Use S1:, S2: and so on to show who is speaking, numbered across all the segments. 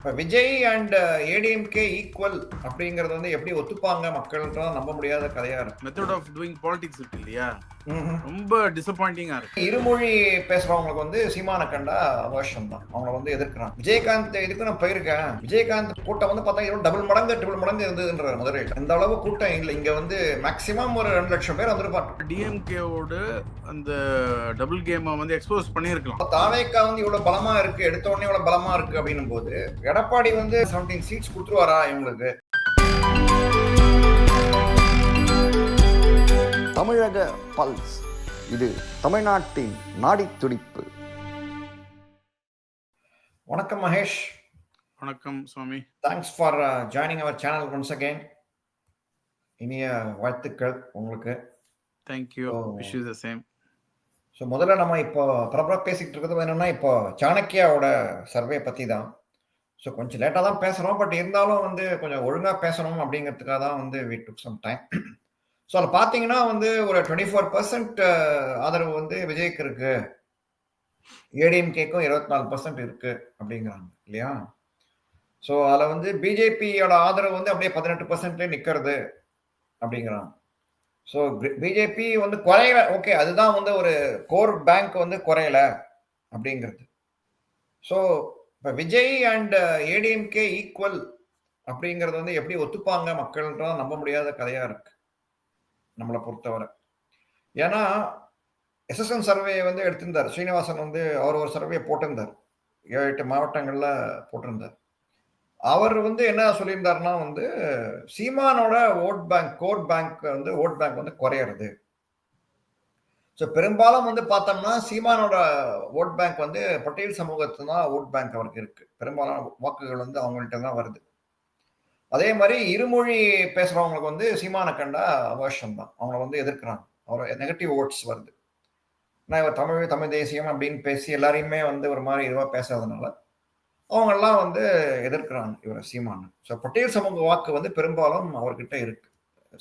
S1: இப்ப Vijay and ADMK equal அப்படிங்கறது வந்து எப்படி ஒத்துப்பாங்க மக்கள்ன்றதான் நம்ப முடியாத கதையா இருக்கு.
S2: மெத்தட் ஆஃப் டூயிங் பாலிடிக்ஸ் இருக்கு இல்லையா,
S1: ம்ஹும்.
S2: ரொம்ப டிசப்பாயிண்டிங்கா இருக்கு.
S1: இருமொழி பேசுறவங்களுக்கு வந்து சீமான கண்டா அவர்ஷம் தான். அவங்க வந்து எதிர்க்கிறாங்க. விஜயகாந்த் இதுக்கு நான் போயிருக்கேன். விஜயகாந்த் கூட்டம் வந்து பார்த்தா இதோட டபுள் மடங்கு ட்ரிபிள் மடங்கு இருந்ததுன்ற மதுரையில். இந்த அளவு கூட்டம் இல்லை. இங்க வந்து மேக்சிமம் ஒரு 2 லட்சம் பேர் வந்திருப்பாங்க.
S2: டிஎம்கேவோட அந்த டபுள் கேமை வந்து எக்ஸ்போஸ் பண்ணியிருக்கலாம்.
S1: தாவேக்கா வந்து இவ்வளவு பலமா இருக்கு, எடுத்த உடனே இவ்வளவு பலமா இருக்கு அப்படின்னும் போது எடப்பாடி வந்து 17 சீட்ஸ் கொடுத்துருவாரா இவங்களுக்கு?
S3: தமிழக பல்ஸ், இது தமிழ்நாட்டின் நாடி துடிப்பு.
S1: வணக்கம் மகேஷ்.
S2: வணக்கம் Swami.
S1: Thanks for joining our channel once again. இனிய வாழ்த்துக்கள் உங்களுக்கு.
S2: Thank you. Wish you the same.
S1: So முதல்ல நம்ம இப்போ பரபரப்பாக பேசிக்கிட்டு இருக்கிறது என்னன்னா, இப்போ சாணக்கியாவோட சர்வே பற்றி தான். ஸோ கொஞ்சம் லேட்டாக தான் பேசுகிறோம். பட் இருந்தாலும் வந்து கொஞ்சம் ஒழுங்காக பேசணும் அப்படிங்கிறதுக்காக தான் வந்து we took some time. So அதில் பார்த்தீங்கன்னா வந்து ஒரு 24% ஆதரவு வந்து விஜய்க்கு இருக்கு, ஏடிஎம்கேக்கும் 24% இருக்கு அப்படிங்கிறாங்க இல்லையா? ஸோ அதில் வந்து பிஜேபியோட ஆதரவு வந்து அப்படியே 18% நிற்கிறது அப்படிங்கிறாங்க. ஸோ பிஜேபி வந்து குறையல, ஓகே, அதுதான் வந்து ஒரு கோர் பேங்க் வந்து குறையல அப்படிங்கிறது. ஸோ இப்போ விஜய் அண்ட் ஏடிஎம்கே ஈக்குவல் அப்படிங்கிறது வந்து எப்படி ஒத்துப்பாங்க மக்கள்ன்றதான் நம்ப முடியாத கதையா இருக்கு நம்மளை பொறுத்தவரை. ஏன்னா எஸ்எஸ்என் சர்வே வந்து எடுத்திருந்தார் ஸ்ரீனிவாசன், வந்து அவர் ஒரு சர்வே போட்டிருந்தார், 7-8 மாவட்டங்கள்ல போட்டிருந்தார். அவர் வந்து என்ன சொல்லியிருந்தாருன்னா வந்து சீமானோட ஓட் பேங்க், கோர் பேங்க் வந்து ஓட் பேங்க் வந்து குறையிறது. ஸோ பெரும்பாலும் வந்து பார்த்தோம்னா சீமானோட ஓட் பேங்க் வந்து பட்டேல் சமூகத்து தான் ஓட் பேங்க் அவருக்கு இருக்கு. பெரும்பாலான வாக்குகள் வந்து அவங்கள்ட்ட தான் வருது. அதே மாதிரி இருமொழி பேசுறவங்களுக்கு வந்து சீமான கண்டா அவர்ஷம் தான். அவங்கள வந்து எதிர்க்கிறாங்க. அவர் நெகட்டிவ் ஓட்ஸ் வருது. நான் இவர் தமிழ் தேசியம் அப்படின்னு பேசி எல்லாரையுமே வந்து ஒரு மாதிரி இதுவாக பேசாதனால அவங்கெல்லாம் வந்து எதிர்க்கிறாங்க இவரை சீமானு. ஸோ பட்டேல் சமூக வாக்கு வந்து பெரும்பாலும் அவர்கிட்ட இருக்கு,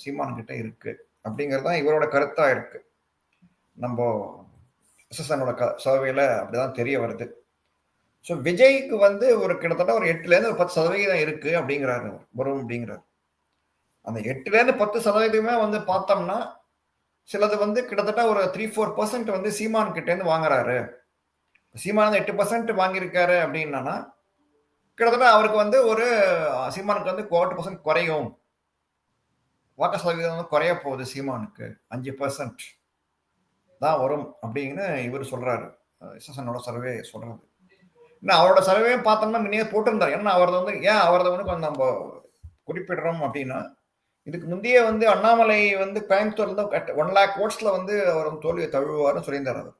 S1: சீமானுக்கிட்ட இருக்கு அப்படிங்கிறது தான் இவரோட கருத்தா இருக்கு. நம்ம எஸ்எஸ்எனோட சர்வேல அப்படிதான் தெரிய வருது. ஸோ விஜய்க்கு வந்து ஒரு கிட்டத்தட்ட ஒரு 8-10% ஒரு 10% இருக்கு அப்படிங்கிறாரு, வரும் அப்படிங்கிறாரு. அந்த 8-10% வந்து பார்த்தோம்னா சிலது வந்து கிட்டத்தட்ட ஒரு 3-4% வந்து சீமான் கிட்ட இருந்து வாங்குறாரு. சீமான் 8% வாங்கியிருக்காரு அப்படின்னா கிட்டத்தட்ட அவருக்கு வந்து ஒரு சீமானுக்கு வந்து 4% குறையும், வாக்கு சதவீதம் வந்து குறைய போகுது, சீமானுக்கு 5% தான் வரும் அப்படின்னு இவர் சொல்றாரு. எஸ்எஸ்எனோட சர்வே சொல்றது. இன்னும் அவரோட சர்வே பார்த்தோம்னா முன்னே போட்டிருந்தார். ஏன்னா அவரது வந்து ஏன் அவரது வந்து கொஞ்சம் நம்ம குறிப்பிடுறோம் அப்படின்னா, இதுக்கு முந்தைய வந்து அண்ணாமலை வந்து கோயம்புத்தூர்ல 1 lakh ஓட்ஸ்ல வந்து அவர் தோல்வியை தழுவுவார்னு சொல்லியிருந்தார். அவர்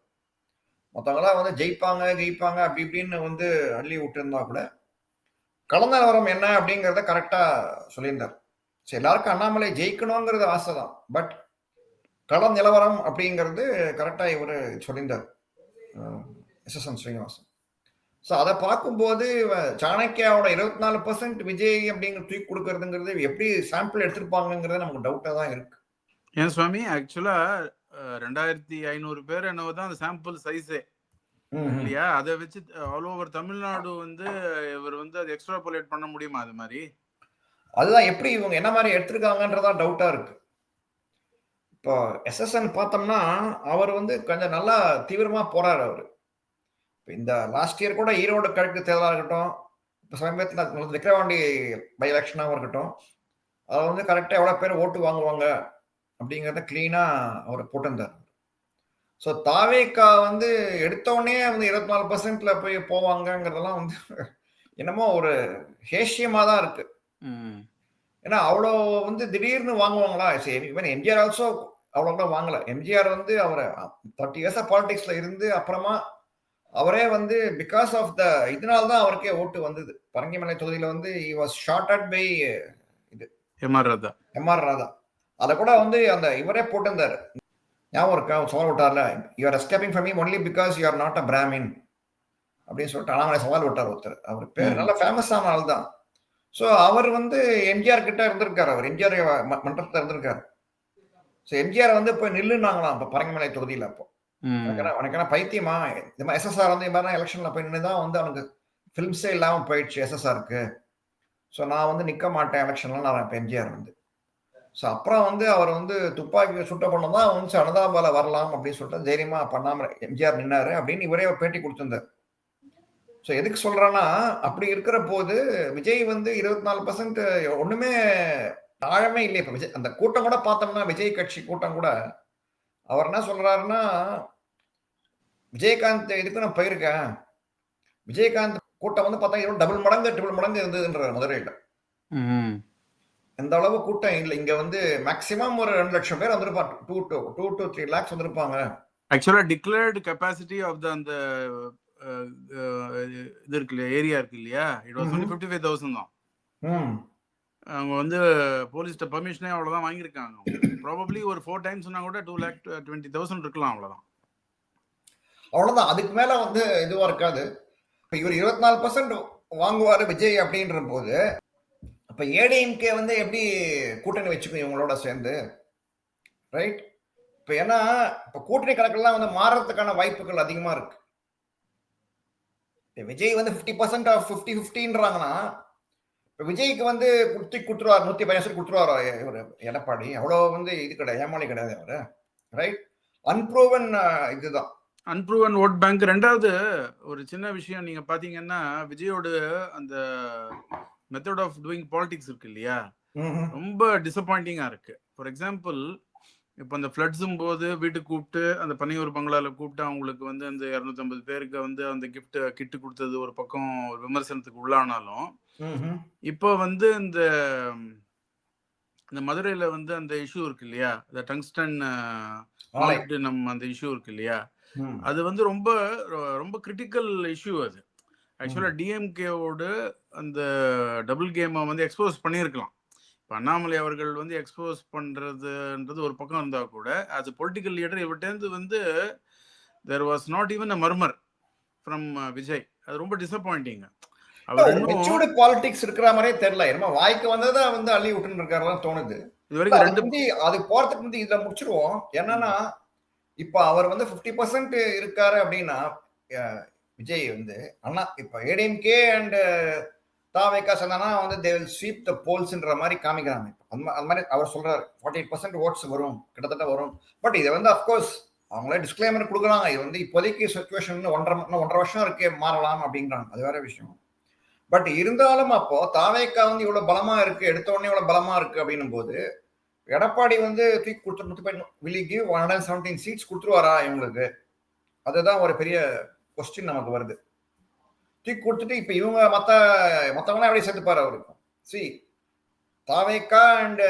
S1: மற்றவங்களாம் வந்து ஜெயிப்பாங்க அப்படி இப்படின்னு வந்து அள்ளி விட்டுருந்தா கூட கலந்த நிலவரம் என்ன அப்படிங்கிறத கரெக்டா சொல்லியிருந்தார். சரி, எல்லாருக்கும் அண்ணாமலை ஜெயிக்கணுங்கிறது ஆசை தான், பட் கள நிலவரம் அப்படிங்கிறது கரெக்டா இவர் சொல்லியிருந்தார், எஸ்எஸ்என் ஸ்ரீனிவாசன். ஸோ அதை பார்க்கும்போது சாணக்கியாவோட 24% விஜய் அப்படிங்கிற தூக்கி கொடுக்கறதுங்கிறது எப்படி சாம்பிள் எடுத்திருப்பாங்கிறது நமக்கு டவுட்டா தான் இருக்கு.
S2: ஏன் சுவாமி, ஆக்சுவலா 2500 பேர் என்னவோ தான் அந்த சாம்பிள் சைஸே இல்லையா? அதை வச்சு ஆல் ஓவர் தமிழ்நாடு வந்து இவர் வந்து அதை எக்ஸ்ட்ராபோலேட் பண்ண முடியுமா? அது மாதிரி
S1: அதுதான் எப்படி இவங்க என்ன மாதிரி எடுத்திருக்காங்கன்றதா டவுட்டா இருக்கு. இப்போ எஸ்எஸ்என் பார்த்தோம்னா அவர் வந்து கொஞ்சம் நல்லா தீவிரமா போறாரு. அவரு இந்த லாஸ்ட் இயர் கூட ஈரோடு கிழக்கு தேர்தலாக இருக்கட்டும், இப்போ சமீபத்தில் விக்கிரவாண்டி பை எலெக்ஷனாகவும் இருக்கட்டும், அதை வந்து கரெக்டாக எவ்வளோ பேர் ஓட்டு வாங்குவாங்க அப்படிங்கிறத கிளீனாக அவர் போட்டிருந்தார். ஸோ தாவேக்கா வந்து எடுத்தோடனே வந்து 24%ல போய் போவாங்கங்கிறதெல்லாம் வந்து என்னமோ ஒரு ஹேஷியமாக தான் இருக்கு. ஏன்னா அவ்வளோ வந்து திடீர்னு வாங்குவாங்களா? சரி, ஈவன் எம்ஜிஆர் ஆல்சோ அவ்வளோ கூட வாங்கலை. எம்ஜிஆர் வந்து அவரை 30 இயர்ஸாக பாலிடிக்ஸில் இருந்து அப்புறமா அவரே வந்து பிகாஸ் ஆஃப் த இதனால தான் அவருக்கே ஓட்டு வந்தது. பரங்கிமலை தொகுதியில் வந்து he was shorted by இது
S2: எம்ஆர்
S1: ராதா. அதை கூட வந்து அந்த இவரே போட்டிருந்தார், ஞாபகம் இருக்கா? சவால் விட்டார்ல, you are escaping from me only because you are not a brahmin அப்படின்னு சொல்லிட்டு அண்ணாமலை சவால் விட்டார் ஒருத்தர். அவர் பேர் நல்ல ஃபேமஸான ஆள் தான். ஸோ அவர் வந்து எம்ஜிஆர் கிட்ட இருந்திருக்காரு, அவர் எம்ஜிஆர் மன்றத்தில் இருந்திருக்காரு. ஸோ எம்ஜிஆர் வந்து போய் நில்லுனாங்களாம் இப்போ பரங்கிமலை தொகுதியில். அப்போ உனக்கு என்ன பைத்தியமா, இந்த மாதிரி எஸ்எஸ்ஆர் வந்து இந்த மாதிரி எலெக்ஷன்ல போய் நின்று தான் வந்து அவனுக்கு ஃபிலிம்ஸே இல்லாமல் போயிடுச்சு எஸ்எஸ்ஆருக்கு. ஸோ நான் வந்து நிற்க மாட்டேன் எலெக்ஷன்லாம் நான் இப்போ எம்ஜிஆர் வந்து. ஸோ அப்புறம் வந்து அவர் வந்து துப்பாக்கி சுட்ட பண்ண தான் வந்து அனதாபால வரலாம் அப்படின்னு சொல்லிட்டு தைரியமாக பண்ணாமல் எம்ஜிஆர் நின்னாரு அப்படின்னு இவரே ஒரு பேட்டி கொடுத்துருந்தார். ஸோ எதுக்கு சொல்கிறேன்னா, அப்படி இருக்கிற போது விஜய் வந்து 24% ஒன்றுமே ஆழமே இல்லை. இப்போ விஜய் அந்த கூட்டம் கூட பார்த்தோம்னா, விஜய் கட்சி கூட்டம் கூட அவர் என்ன சொல்றாருன்னா, விஜயகாந்த் இதுக்கு நான் போயிருக்கேன். விஜயகாந்த் கூட்டம் வந்து பார்த்தா டபுள் மடங்கு ட்ரிபிள் மடங்கு இருந்ததுன்ற மதுரையில். எந்த அளவு கூட்டம் இல்லை. இங்க வந்து மேக்சிமம் ஒரு 2 லட்சம் பேர் வந்திருப்பாங்க. 2 to 3 lakhs வந்திருப்பாங்க.
S2: ஆக்சுவலா டிக்ளேர்டு கெப்பாசிட்டி ஆஃப் அந்த இது இருக்கு இல்லையா, ஏரியா இருக்கு இல்லையா, இட் வாஸ் only 55,000 தான். அவங்க வந்து போலீஸ்ட பர்மிஷனே அவ்வளவுதான் வாங்கியிருக்காங்க. ப்ராபப்ளி ஒரு 4 டைம்ஸ்னா கூட 2,20,000 இருக்கலாம். அவ்வளவுதான்.
S1: அதுக்கு மேல வந்து இதுவா இருக்காது. இவர் 24% வாங்குவாரு விஜய் அப்படின்ற போது, அப்ப ஏடிஎம்கே வந்து எப்படி கூட்டணி வச்சுக்கும் இவங்களோட சேர்ந்து, ரைட்? இப்ப ஏன்னா இப்ப கூட்டணி கணக்கெல்லாம் வந்து மாறதுக்கான வாய்ப்புகள் அதிகமா இருக்கு. விஜய் வந்து 50% ஆஃப் 50-50ன்றாங்கன்னா, இப்ப விஜய்க்கு வந்து கொடுத்துருவார் 115 கொடுத்துருவாரோ இவர் எடப்பாடி. அவ்வளவு வந்து இது கிடையாது, ஏமாளி கிடையாது அவரு, ரைட்? அன்ப்ரூவன் இதுதான்,
S2: அன்ப்ரூவன் ஓட் பேங்க். ரெண்டாவது ஒரு சின்ன விஷயம் நீங்க பாத்தீங்கன்னா, விஜயோட அந்த மெத்தட் ஆஃப் டூயிங் பாலிடிக்ஸ் இருக்கு இல்லையா, ரொம்ப டிசப்பாயிண்டிங்கா இருக்கு. ஃபார் எக்ஸாம்பிள், இப்போ அந்த ஃப்ளட்ஸும் போது வீட்டுக்கு கூப்பிட்டு அந்த பனையூர் பங்களால கூப்பிட்டு அவங்களுக்கு வந்து அந்த 250 பேருக்கு வந்து அந்த கிட்டு கொடுத்தது ஒரு பக்கம் ஒரு விமர்சனத்துக்கு உள்ளானாலும், இப்போ வந்து இந்த மதுரையில வந்து அந்த இஷ்யூ இருக்கு இல்லையா, அந்த டங்ஸ்டன் நம்ம அந்த இஷ்யூ இருக்கு இல்லையா, அது வந்து ரொம்ப ரொம்ப கிரிட்டிக்கல் இஷ்யூ. அது ஆக்சுவலா டிஎம்கேவோட அந்த டபுள் கேமை வந்து எக்ஸ்போஸ் பண்ணியிருக்கலாம். இப்போ அண்ணாமலை அவர்கள் வந்து எக்ஸ்போஸ் பண்றதுன்றது ஒரு பக்கம் இருந்தா கூட, ஆஸ் a பொலிட்டிக்கல் லீடர் இவர்கிட்ட வந்து there was not even a murmur from Vijay. அது ரொம்ப டிசப்பாயிண்டிங்.
S1: அவர் மெச்சூர்டு பாலிடிக்ஸ் இருக்கிற மாதிரியே தெரியல. என்னமோ வாய்க்கு வந்ததை வந்து அள்ளி விட்டுன்னு இருக்காருலாம் தோணுது.
S2: இது வரைக்கும்
S1: அது போறதுக்கு வந்து இதை முடிச்சிருவோம். என்னன்னா, இப்ப அவர் வந்து 50% இருக்காரு அப்படின்னா, விஜய் வந்து அண்ணா இப்ப ஏடிஎம்கே அண்ட் தாவேகா சொன்னா வந்து they will sweep the polls-ன்ற மாதிரி காமிக்கிறாங்க. அந்த மாதிரி அவர் சொல்றாரு 48% ஓட்ஸ் வரும், கிட்டத்தட்ட வரும். பட் இதை வந்து அப்கோர்ஸ் அவங்களே டிஸ்க்ளைமர் கொடுக்குறாங்க. இது வந்து இப்போதைக்கு சிச்சுவேஷன் 1.5 வருஷம் இருக்கே, மாறலாம் அப்படின்றாங்க. அது வேற விஷயம். பட் இருந்தாலும் அப்போ தாவேகா வந்து இவ்வளவு பலமா இருக்கு, எடுத்த உடனே இவ்வளவு பலமா இருக்கு அப்படின்னும் போது, எடப்பாடி வந்து தூக்கி கொடுத்து will he give 117 சீட்ஸ் கொடுத்துருவாரா இவங்களுக்கு? அதுதான் ஒரு பெரிய கொஸ்டின் நமக்கு வருது. தூக்கி கொடுத்துட்டு இப்ப இவங்க மத்தவங்களாம் எப்படி சேர்த்துப்பாரு அவருக்கு? தாவேகா அண்ட்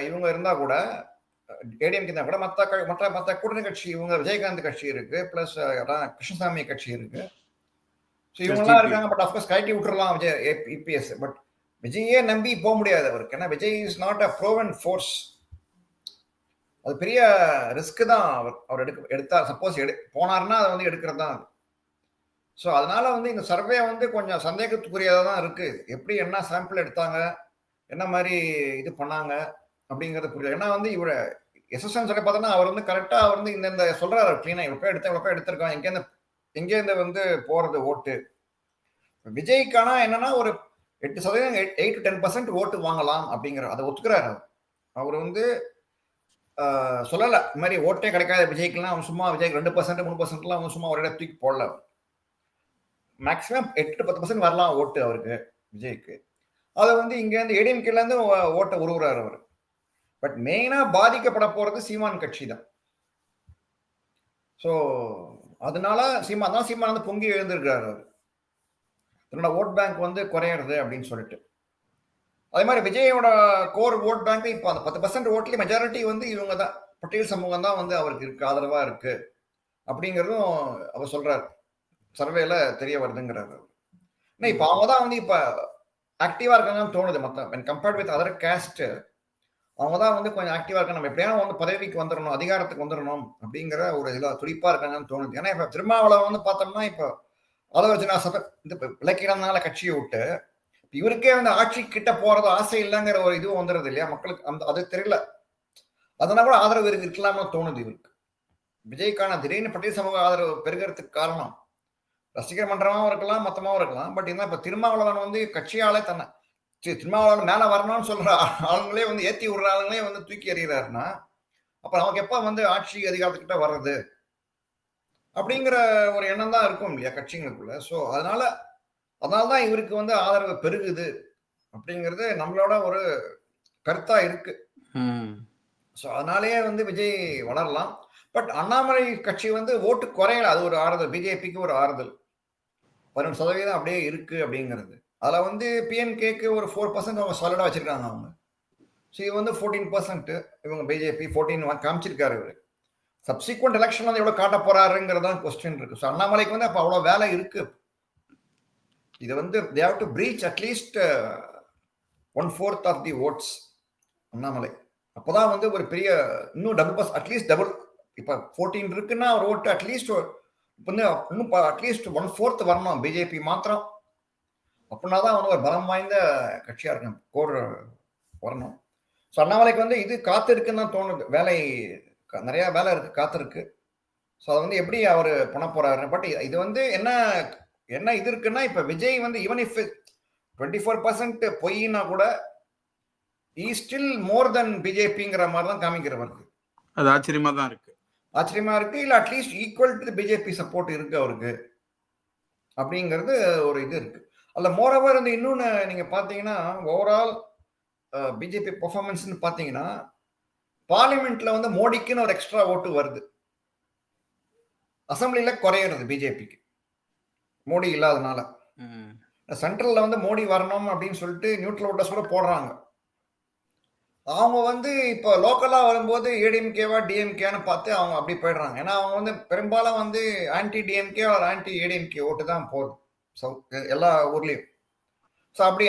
S1: இவங்க இருந்தா கூட, ஏடிஎம்கே இருந்தா கூட மற்ற கூட்டணி கட்சி இவங்க விஜயகாந்த் கட்சி இருக்கு, பிளஸ் கிருஷ்ணசாமி கட்சி இருக்கு. இவங்கெல்லாம் இருக்காங்க. பட் அப்கோர்ஸ் கழட்டி விட்டுறலாம் விஜய் இபிஎஸ். பட் விஜயே நம்பி போக முடியாது அவருக்கு. ஏன்னா Vijay is not a ப்ரோவன் force. அது பெரிய ரிஸ்க் தான். அவர் எடுத்தார், சப்போஸ் போனார்னா அதை வந்து எடுக்கிறது தான். ஸோ அதனால வந்து இந்த சர்வே வந்து கொஞ்சம் சந்தேகத்துக்குரியதாக தான் இருக்கு. எப்படி என்ன சாம்பிள் எடுத்தாங்க, என்ன மாதிரி இது பண்ணாங்க அப்படிங்கிறது புரியல. ஏன்னா வந்து இவரை எஸ்எஸ்என் சொல்லி பார்த்தோன்னா அவர் வந்து கரெக்டாக அவர் வந்து இந்த சொல்றாரு கிளீனா, இவ்வளோ எடுத்திருக்கான், எங்கேருந்து வந்து போறது ஓட்டு. விஜய்க்கான என்னன்னா ஒரு 8%, 8 to 10% ஓட்டு வாங்கலாம் அப்படிங்கிற அதை ஒத்துக்கிறாரு. அவர் வந்து சொல்லல இந்த மாதிரி ஓட்டே கிடைக்காத விஜய்க்குலாம் அவன் சும்மா விஜய்க்கு 2% 3%லாம் அவன் சும்மா ஒரு இடத்துக்கு போடல. மேக்சிமம் 8 to 10% வரலாம் ஓட்டு அவருக்கு, விஜய்க்கு. அதை வந்து இங்கேருந்து ஏடிஎம்கேல இருந்து ஓட்டை உருவுறாரு அவர். பட் மெயினா பாதிக்கப்பட போறது சீமான் கட்சி தான். ஸோ அதனால சீமான் வந்து பொங்கி எழுந்திருக்கிறார் அவர், தன்னோட ஓட் பேங்க் வந்து குறையிறது அப்படின்னு சொல்லிட்டு. அதே மாதிரி விஜயோட கோர் ஓட் பேங்க் இப்போ அந்த 10% ஓட்லேயே மெஜாரிட்டி வந்து இவங்க தான், பட்டியல் சமூகம் தான் வந்து அவருக்கு இருக்கு, ஆதரவா இருக்கு அப்படிங்கிறதும் அவர் சொல்றாரு. சர்வேல தெரிய வருதுங்கிறாரு. இப்போ அவங்க தான் வந்து இப்போ ஆக்டிவா இருக்காங்கன்னு தோணுது. மற்ற கம்பேர்ட் வித் அதர் கேஸ்ட் அவங்க தான் வந்து கொஞ்சம் ஆக்டிவா இருக்காங்க. நம்ம எப்படியாவது வந்து பதவிக்கு வந்துடணும், அதிகாரத்துக்கு வந்துடணும் அப்படிங்கிற ஒரு இதில் துடிப்பா இருக்காங்கன்னு தோணுது. ஏன்னா இப்போ திருமாவளவன் வந்து பார்த்தோம்னா இப்போ ஆலோசனா சபை இந்த இலக்கிடனால கட்சியை விட்டு இவருக்கே வந்து ஆட்சி கிட்ட போறது ஆசை இல்லைங்கிற ஒரு இதுவும் வந்துடுது இல்லையா மக்களுக்கு. அது தெரியல, அதனால கூட ஆதரவு இருக்கலாமா தோணுது இவருக்கு. விஜய்க்கான திடீர்னு பட்டியல் சமூக ஆதரவு பெருகிறதுக்கு காரணம் ரசிகர் மன்றமாவும் இருக்கலாம், மொத்தமாவும் இருக்கலாம். பட் என்ன இப்ப திருமாவளவன் வந்து கட்சியாலே தன்னை திருமாவளவன் மேல வரணும்னு சொல்ற ஆளுங்களே வந்து ஏத்தி விடுற ஆளுங்களே வந்து தூக்கி எறிகிறாருன்னா, அப்ப நமக்கு எப்ப வந்து ஆட்சி அதிகாரத்துக்கிட்ட வர்றது அப்படிங்கிற ஒரு எண்ணம் தான் இருக்கும் இல்லையா கட்சிங்களுக்குள்ள. ஸோ அதனால தான் இவருக்கு வந்து ஆதரவு பெருகுது அப்படிங்கிறது நம்மளோட ஒரு கருத்தா இருக்கு. ஸோ அதனாலேயே வந்து விஜய் வளரலாம். பட் அண்ணாமலை கட்சி வந்து ஓட்டு குறையல. அது ஒரு ஆறுதல். பிஜேபிக்கு ஒரு ஆறுதல். 11% அப்படியே இருக்கு அப்படிங்கிறது. அதுல வந்து பிஎன்கேக்கு ஒரு 4% அவங்க சாலிடா வச்சிருக்காங்க அவங்க. ஸோ இது வந்து 14% இவங்க பிஜேபி 14 காமிச்சிருக்காரு இவரு. சப்சிக்வெண்ட் எலெக்ஷன் வந்து எவ்வளவு காட்ட போறாருங்கிறதான் கொஸ்டின் இருக்கு. ஸோ அண்ணாமலைக்கு வந்து அப்ப அவ்வளவு வேலை இருக்கு. இது வந்து they have to breach at least 1/4 of the votes Annamalai. அப்பதான் வந்து ஒரு பெரிய இன்னும் டபுள் அட்லீஸ்ட் டபுள் இப்ப 14 இருக்குன்னா ஒரு ஓட்டு அட்லீஸ்ட் வந்து இன்னும் அட்லீஸ்ட் 1/4 வரணும் பிஜேபி மாத்திரம். அப்படின்னாதான் வந்து ஒரு பலம் வாய்ந்த கட்சியா இருக்கும் கோர் வரணும். ஸோ அண்ணாமலைக்கு வந்து இது காத்து இருக்குன்னு தான் தோணுது. வேலை நிறைய வேலை இருக்கு, காத்திருக்கு. ஸோ அதை வந்து எப்படி அவர் பண்ண போறாரு. பட் இது வந்து என்ன இது இருக்குன்னா இப்ப விஜய் வந்து ஈவன் இஃப் 24% பொய்னா கூட ஸ்டில் மோர் தென் பிஜேபிங்கிற மாதிரி தான் காமிக்கிறவர்.
S2: அது ஆச்சரியமா தான் இருக்கு.
S1: ஆச்சரியமா இருக்கு. இல்ல at least equal to BJP support இருக்கு அவருக்கு அப்படிங்கிறது ஒரு இது இருக்கு. அதுல மோரோவர் வந்து இன்னொன்னு நீங்க பாத்தீங்கன்னா ஓவரால் பிஜேபி பெர்ஃபார்மன்ஸ்னு பாத்தீங்கன்னா பார்லிமெண்ட்ல வந்து மோடிக்குன்னு ஒரு எக்ஸ்ட்ரா ஓட்டு வருது. அசம்பிளில குறையிறது பிஜேபிக்கு மோடி இல்லாதனால. சென்ட்ரல்ல வந்து மோடி வரணும் அப்படின்னு சொல்லிட்டு நியூட்ரல் ஓட்டர்ஸ் கூட போடுறாங்க. அவங்க வந்து இப்போ லோக்கலா வரும்போது ஏடிஎம்கேவா டிஎம்கேன்னு பார்த்து அவங்க அப்படி போயிடுறாங்க. ஏன்னா அவங்க வந்து பெரும்பாலும் வந்து ஆன்டி டிஎம்கே ஒரு ஆன்டி ஏடிஎம்கே ஓட்டு தான் போகுது எல்லா ஊர்லயும். ஸோ அப்படி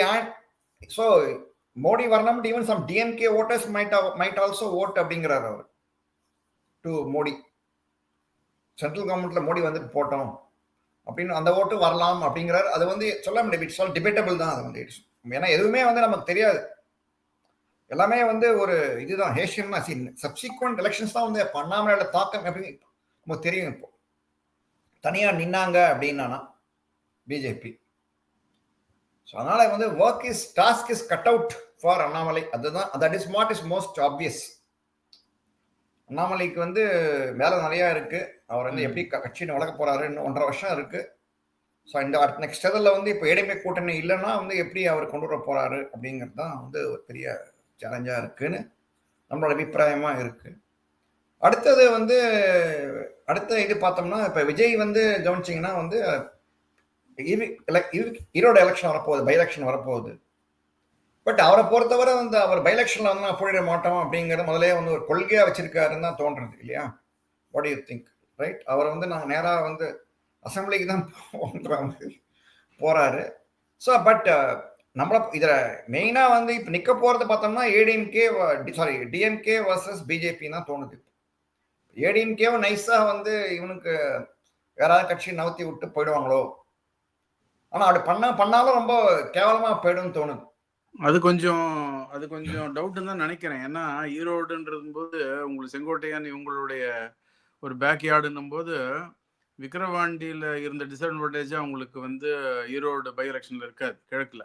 S1: ஸோ மோடி வரணும் even some DMK voters might also vote அப்படிங்கிறார் அவர் டு மோடி. சென்ட்ரல் கவர்மெண்ட்ல மோடி வந்து போட்டோம் அப்படின்னு அந்த ஓட்டு வரலாம் அப்படிங்கிறார். அது வந்து சொல்ல முடியும். இட்ஸ் ஆல் டிபேட்டபிள் தான். அது வந்து ஏன்னா எதுவுமே வந்து நமக்கு தெரியாது. எல்லாமே வந்து ஒரு இதுதான் ஹேஷியன் சப்சிக்வெண்ட் எலெக்ஷன்ஸ் தான் வந்து அண்ணாமலையோட தாக்கம் எப்படி நமக்கு தெரியும். இப்போ தனியா நின்னாங்க அப்படின்னா பிஜேபி. ஸோ அதனால வந்து task is cut out for Annamalai. அதுதான் that is what is most obvious. அண்ணாமலைக்கு வந்து வேலை நிறைய இருக்கு. அவர் வந்து எப்படி கட்சியை வளர்க்க போறாரு, இன்னும் 1.5 வருஷம் இருக்கு. ஸோ இந்த நெக்ஸ்ட் இதில் வந்து இப்போ ஏடிஎம்கே கூட்டணி இல்லைன்னா வந்து எப்படி அவர் கொண்டு வர போறாரு அப்படிங்கிறது தான் வந்து ஒரு பெரிய சேலஞ்சா இருக்குன்னு நம்மளோட அபிப்பிராயமா இருக்கு. அடுத்தது வந்து அடுத்த இது பார்த்தோம்னா இப்ப விஜய் வந்து கவனிச்சிங்கன்னா வந்து ஈரோடு எலெக்ஷன் வரப்போகுது, பை எலெக்ஷன் வரப்போகுது. பட் அவரை பொறுத்தவரை வந்து அவர் பை எலெக்ஷன்ல வந்து நான் போயிட மாட்டோம் அப்படிங்கிறது முதலே வந்து ஒரு கொள்கையா வச்சிருக்காருன்னு தான் தோன்றது இல்லையா? What you think? ரைட். அவர் வந்து நாங்கள் நேரா வந்து அசம்பிளிக்கு தான் போறாரு. ஸோ பட் நம்மள இதுல மெயினா வந்து இப்ப நிக்க போறது பார்த்தோம்னா டிஎம்கே வர்சஸ் பிஜேபி தான் தோணுது. ஏடிஎம்கேவும் நைஸா வந்து இவனுக்கு யாராவது கட்சி நவுத்தி விட்டு போயிடுவாங்களோ. ஆனா அப்படி பண்ணாலும் ரொம்ப கேவலமா போயிடும் தோணுது.
S2: அது கொஞ்சம் டவுட்னு தான் நினைக்கிறேன். ஏன்னா ஈரோடுன்றது போது உங்களுக்கு செங்கோட்டையான் இவங்களுடைய ஒரு பேக்யார்டுன்னும் போது விக்கிரவாண்டியில இருந்த டிஸ்அட்வான்டேஜா அவங்களுக்கு வந்து ஈரோடு பை எலெக்ஷன்ல இருக்காது கிழக்குல.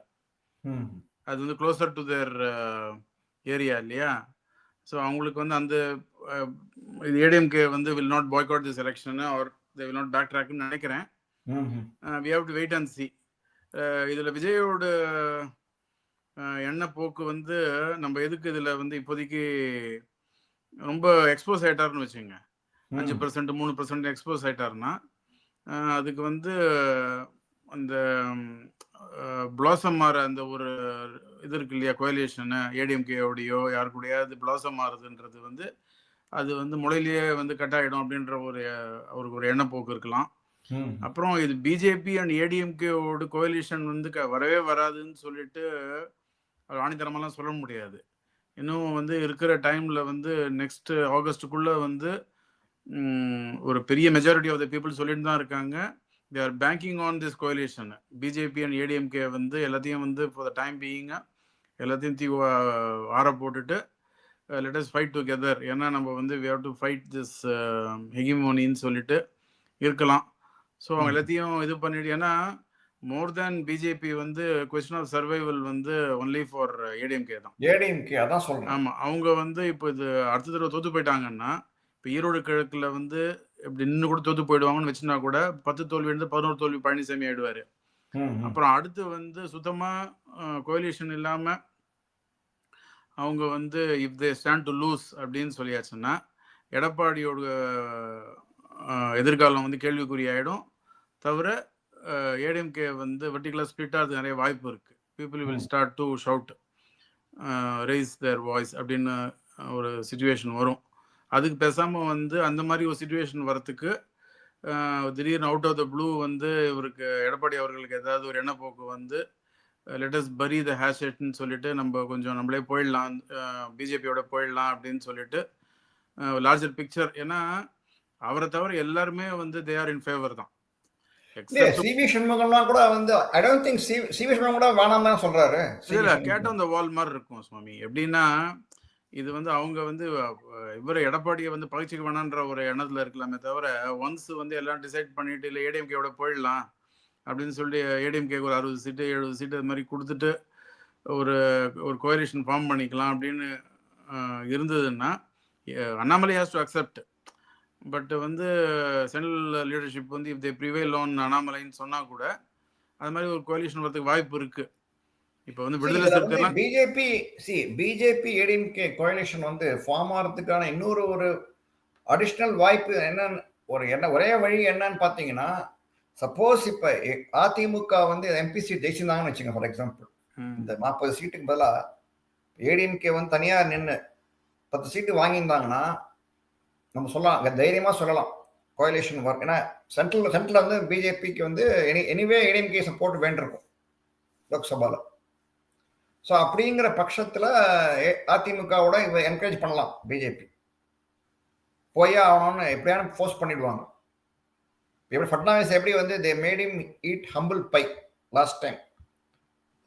S2: அது வந்து க்ளோசர் டு தேர் ஏரியா இல்லையா? ஸோ அவங்களுக்கு வந்து அந்த ஏடிஎம்கே வந்து will not boycott this election or they will not back ட்ராக்னு நினைக்கிறேன். We have to wait and see. இதில் விஜயோட எண்ணெய் போக்கு வந்து நம்ம எதுக்கு இதில் வந்து இப்போதைக்கு ரொம்ப எக்ஸ்போஸ் ஆகிட்டாருன்னு வச்சுங்க. 5% 3% எக்ஸ்போஸ் ஆகிட்டாருன்னா அதுக்கு வந்து அந்த பிளாசம் மாற அந்த ஒரு இது இருக்கு இல்லையா, கோயலேஷனு ஏடிஎம்கேயோடையோ யாரு கூடயாவது பிளாசம் மாறுதுன்றது வந்து அது வந்து முளையிலேயே வந்து கட் ஆகிடும் அப்படின்ற அவருக்கு ஒரு எண்ணப்போக்கு இருக்கலாம். அப்புறம் இது பிஜேபி அண்ட் ஏடிஎம்கேவோட கோயலேஷன் வந்து வரவே வராதுன்னு சொல்லிட்டு ஆணித்தரமெல்லாம் சொல்ல முடியாது. இன்னும் வந்து இருக்கிற டைம்ல வந்து நெக்ஸ்ட் ஆகஸ்டுக்குள்ள வந்து ஒரு பெரிய மெஜாரிட்டி ஆஃப் த பீப்புள் சொல்லிட்டு தான் இருக்காங்க. they are banking on this coalition. BJP and ADMK வந்து எல்லாத்தையும் வந்து ஃபார் த டைம் பீயிங் எல்லாத்தையும் ஆற போட்டுட்டு லெட் அஸ் ஃபைட் டுகெதர். ஏன்னா நம்ம வந்து we have to fight this hegemony சொல்லிட்டு இருக்கலாம். ஸோ அவங்க எல்லாத்தையும் இது பண்ணிட்டு, ஏன்னா மோர் தேன் பிஜேபி வந்து கொஸ்டின் ஆஃப் சர்வைவல் வந்து ஒன்லி ஃபார் ஏடிஎம்கே தான்.
S1: ஏடிஎம்கே அதான் சொல்றேன்.
S2: ஆமா, அவங்க வந்து இப்போ இது அடுத்த தடவை தோத்து போயிட்டாங்கன்னா, இப்போ ஈரோடு கிழக்குல வந்து இப்படி நின்று கூட தோத்து போயிடுவாங்கன்னு வச்சுனா கூட 10 தோல்வி இருந்து 11 தோல்வி பழனிசாமி ஆயிடுவாரு. அப்புறம் அடுத்து வந்து சுத்தமா கோலிஷன் இல்லாம அவங்க வந்து if they stand to lose அப்படின்னு சொல்லியாச்சுன்னா எடப்பாடியோட எதிர்காலம் வந்து கேள்விக்குறி ஆயிடும். தவிர ஏடிஎம்கே வந்து வெர்டிகுலர் ஸ்பிளிட் ஆகிறதுக்கு நிறைய வாய்ப்பு இருக்கு. People will start to shout, rice there voice அப்படின்னு ஒரு சுச்சுவேஷன் வரும். அதுக்கு பேசாம வந்து அந்த மாதிரி ஒரு சுச்சுவேஷன் வரத்துக்கு திடீர்னு அவுட் ஆஃப் த ப்ளூ வந்து இவருக்கு எடப்பாடி அவர்களுக்கு ஏதாவது ஒரு எண்ணப்போக்கு வந்து லெட்டஸ் பரி த ஹேஷெட்னு சொல்லிட்டு நம்ம கொஞ்சம் நம்மளே போயிடலாம், பிஜேபியோட போயிடலாம் அப்படின்னு சொல்லிட்டு லார்ஜர் பிக்சர். ஏன்னா அவரை தவிர எல்லாருமே வந்து தே ஆர் இன் ஃபேவர் தான்.
S1: சிவி சண்முகம்லாம் கூட வந்து I don't think CV Shanmugam கூட வேணாம் தான் சொல்றாரு.
S2: இல்ல கேட் ஆன் த வால் மாதிரி இருக்கும் சுவாமி. எப்படின்னா இது வந்து அவங்க வந்து இவரை எடப்பாடியை வந்து பகிர்ச்சிக்க வேணான்ற ஒரு எண்ணத்துல இருக்கலாமே தவிர ஒன்ஸ் வந்து எல்லாம் டிசைட் பண்ணிட்டு இல்லை ஏடிஎம்கேவோட போயிடலாம் அப்படின்னு சொல்லிட்டு ஏடிஎம்கேக்கு ஒரு 60 சீட்டு 70 சீட்டு அது மாதிரி கொடுத்துட்டு ஒரு ஒரு கோயலிஷன் ஃபார்ம் பண்ணிக்கலாம் அப்படின்னு இருந்ததுன்னா Annamalai has to accept. But வந்து சென்ட்ரல் லீடர்ஷிப் வந்து இஃப் தே ப்ரிவைல் ஆன் அண்ணாமலைன்னு சொன்னா கூட அது மாதிரி ஒரு கோலிஷன் வரதுக்கு வாய்ப்பு இருக்கு. இப்போ வந்து விடுதலை சிறுத்தைலாம்
S1: பிஜேபி ஏடிஎம்கே கோலிஷன் வந்து ஃபார்ம் ஆகிறதுக்கான இன்னொரு ஒரு அடிஷ்னல் வாய்ப்பு என்னன்னு ஒரே வழி என்னன்னு பார்த்தீங்கன்னா, சப்போஸ் இப்போ அதிமுக வந்து எம்பி சீட் ஜெயிச்சிருந்தாங்கன்னு வச்சுங்க, ஃபார் எக்ஸாம்பிள் இந்த 40 சீட்டுக்கு பதிலாக ஏடிஎம்கே வந்து தனியாக நின்று 10 சீட்டு வாங்கியிருந்தாங்கன்னா நம்ம சொல்லலாம், தைரியமாக சொல்லலாம் கோயலேஷன் ஒர்க். ஏன்னா சென்ட்ரல் வந்து பிஜேபிக்கு வந்து எனிவே ஏடிஎம்கே சப்போர்ட் வேண்டியிருக்கும் லோக்சபாவில். ஸோ அப்படிங்கிற பட்சத்தில் அதிமுகவோட இவ என்கரேஜ் பண்ணலாம் பிஜேபி. போயே ஆகணும்னு எப்படியான ஃபோர்ஸ் பண்ணிடுவாங்க. எப்படி ஃபட்னாவிஸ் எப்படி வந்து they made him eat humble pie last time,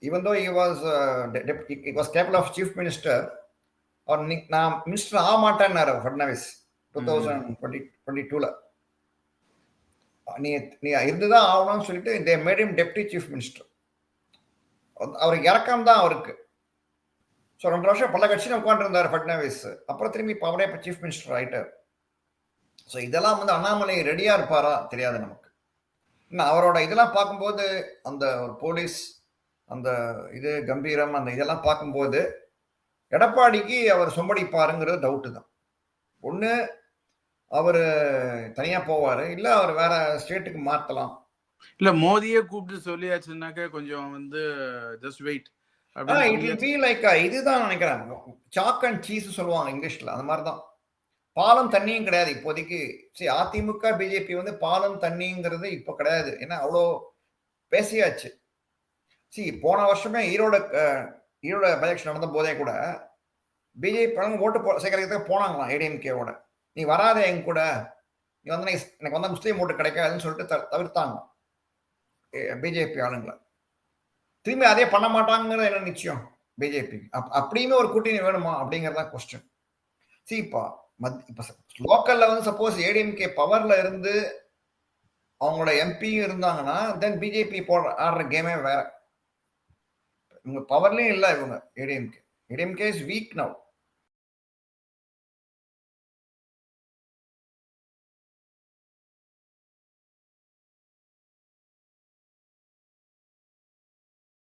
S1: even though he was capable of chief minister. அவர் நான் மினிஸ்டர் ஆக மாட்டேன்னாரு ஃபட்னாவிஸ் 2022ல. நீ இருந்துதான் ஆகணும்னு சொல்லிட்டு தே made him deputy chief minister. அவருக்கு இறக்கம் தான் அவருக்கு. ஸோ 2 வருஷம் பல கட்சியில் உட்காந்துருந்தார் ஃபட்னாவிஸ். அப்புறம் திரும்பி இப்போ அவரே இப்போ சீஃப் மினிஸ்டர் ஆயிட்டார். ஸோ இதெல்லாம் வந்து அண்ணாமலை ரெடியா இருப்பாரா தெரியாது நமக்கு. அவரோட இதெல்லாம் பார்க்கும்போது அந்த ஒரு போலீஸ் அந்த இது கம்பீரம் அந்த இதெல்லாம் பார்க்கும்போது எடப்பாடிக்கு அவர் சொம்படிப்பாருங்கிறது டவுட்டு தான். ஒன்று அவர் தனியாக போவார், இல்லை அவர் வேற ஸ்டேட்டுக்கு மாற்றலாம்.
S2: இல்ல மோதியே கூப்பிட்டு சொல்லியாச்சுன்னாக்க கொஞ்சம் வந்து ஜஸ்ட் வெயிட்
S1: இதுதான் நினைக்கிறேன். சாக் அண்ட் சீஸ் சொல்லுவாங்க இங்கிலீஷ்ல, அந்த மாதிரி தான். பாலம் தண்ணியும் கிடையாது இப்போதைக்கு. சரி, அதிமுக பிஜேபி வந்து பாலம் தண்ணிங்கிறது இப்போ கிடையாது. ஏன்னா அவ்வளோ பேசியாச்சு. சரி, போன வருஷமே ஈரோட எலெக்ஷன் நடந்த போதே கூட பிஜேபி ஓட்டு சேகரிக்கிறதுக்கு போனாங்களாம் ஏடிஎம்கேவோட. நீ வராத எங்க கூட, நீ வந்து எனக்கு வந்தால் முஸ்லீம் ஓட்டு கிடைக்காதுன்னு சொல்லிட்டு தவிர்த்தாங்க பிஜேபி ஆளுங்களை. திரும்பி அதே பண்ண மாட்டாங்கிறது என்ன நிச்சயம் பிஜேபிக்கு? அப்படியுமே ஒரு கூட்டணி வேணுமா அப்படிங்கிறதா கொஸ்டின். சரி, இப்போ லோக்கல்ல வந்து சப்போஸ் ஏடிஎம்கே பவர்ல இருந்து அவங்களோட எம்பியும் இருந்தாங்கன்னா தென் பிஜேபி ஆடுற கேமே வேற. இவங்க பவர்லயும் இல்லை இவங்க ஏடிஎம்கே இஸ் வீக் நவ்.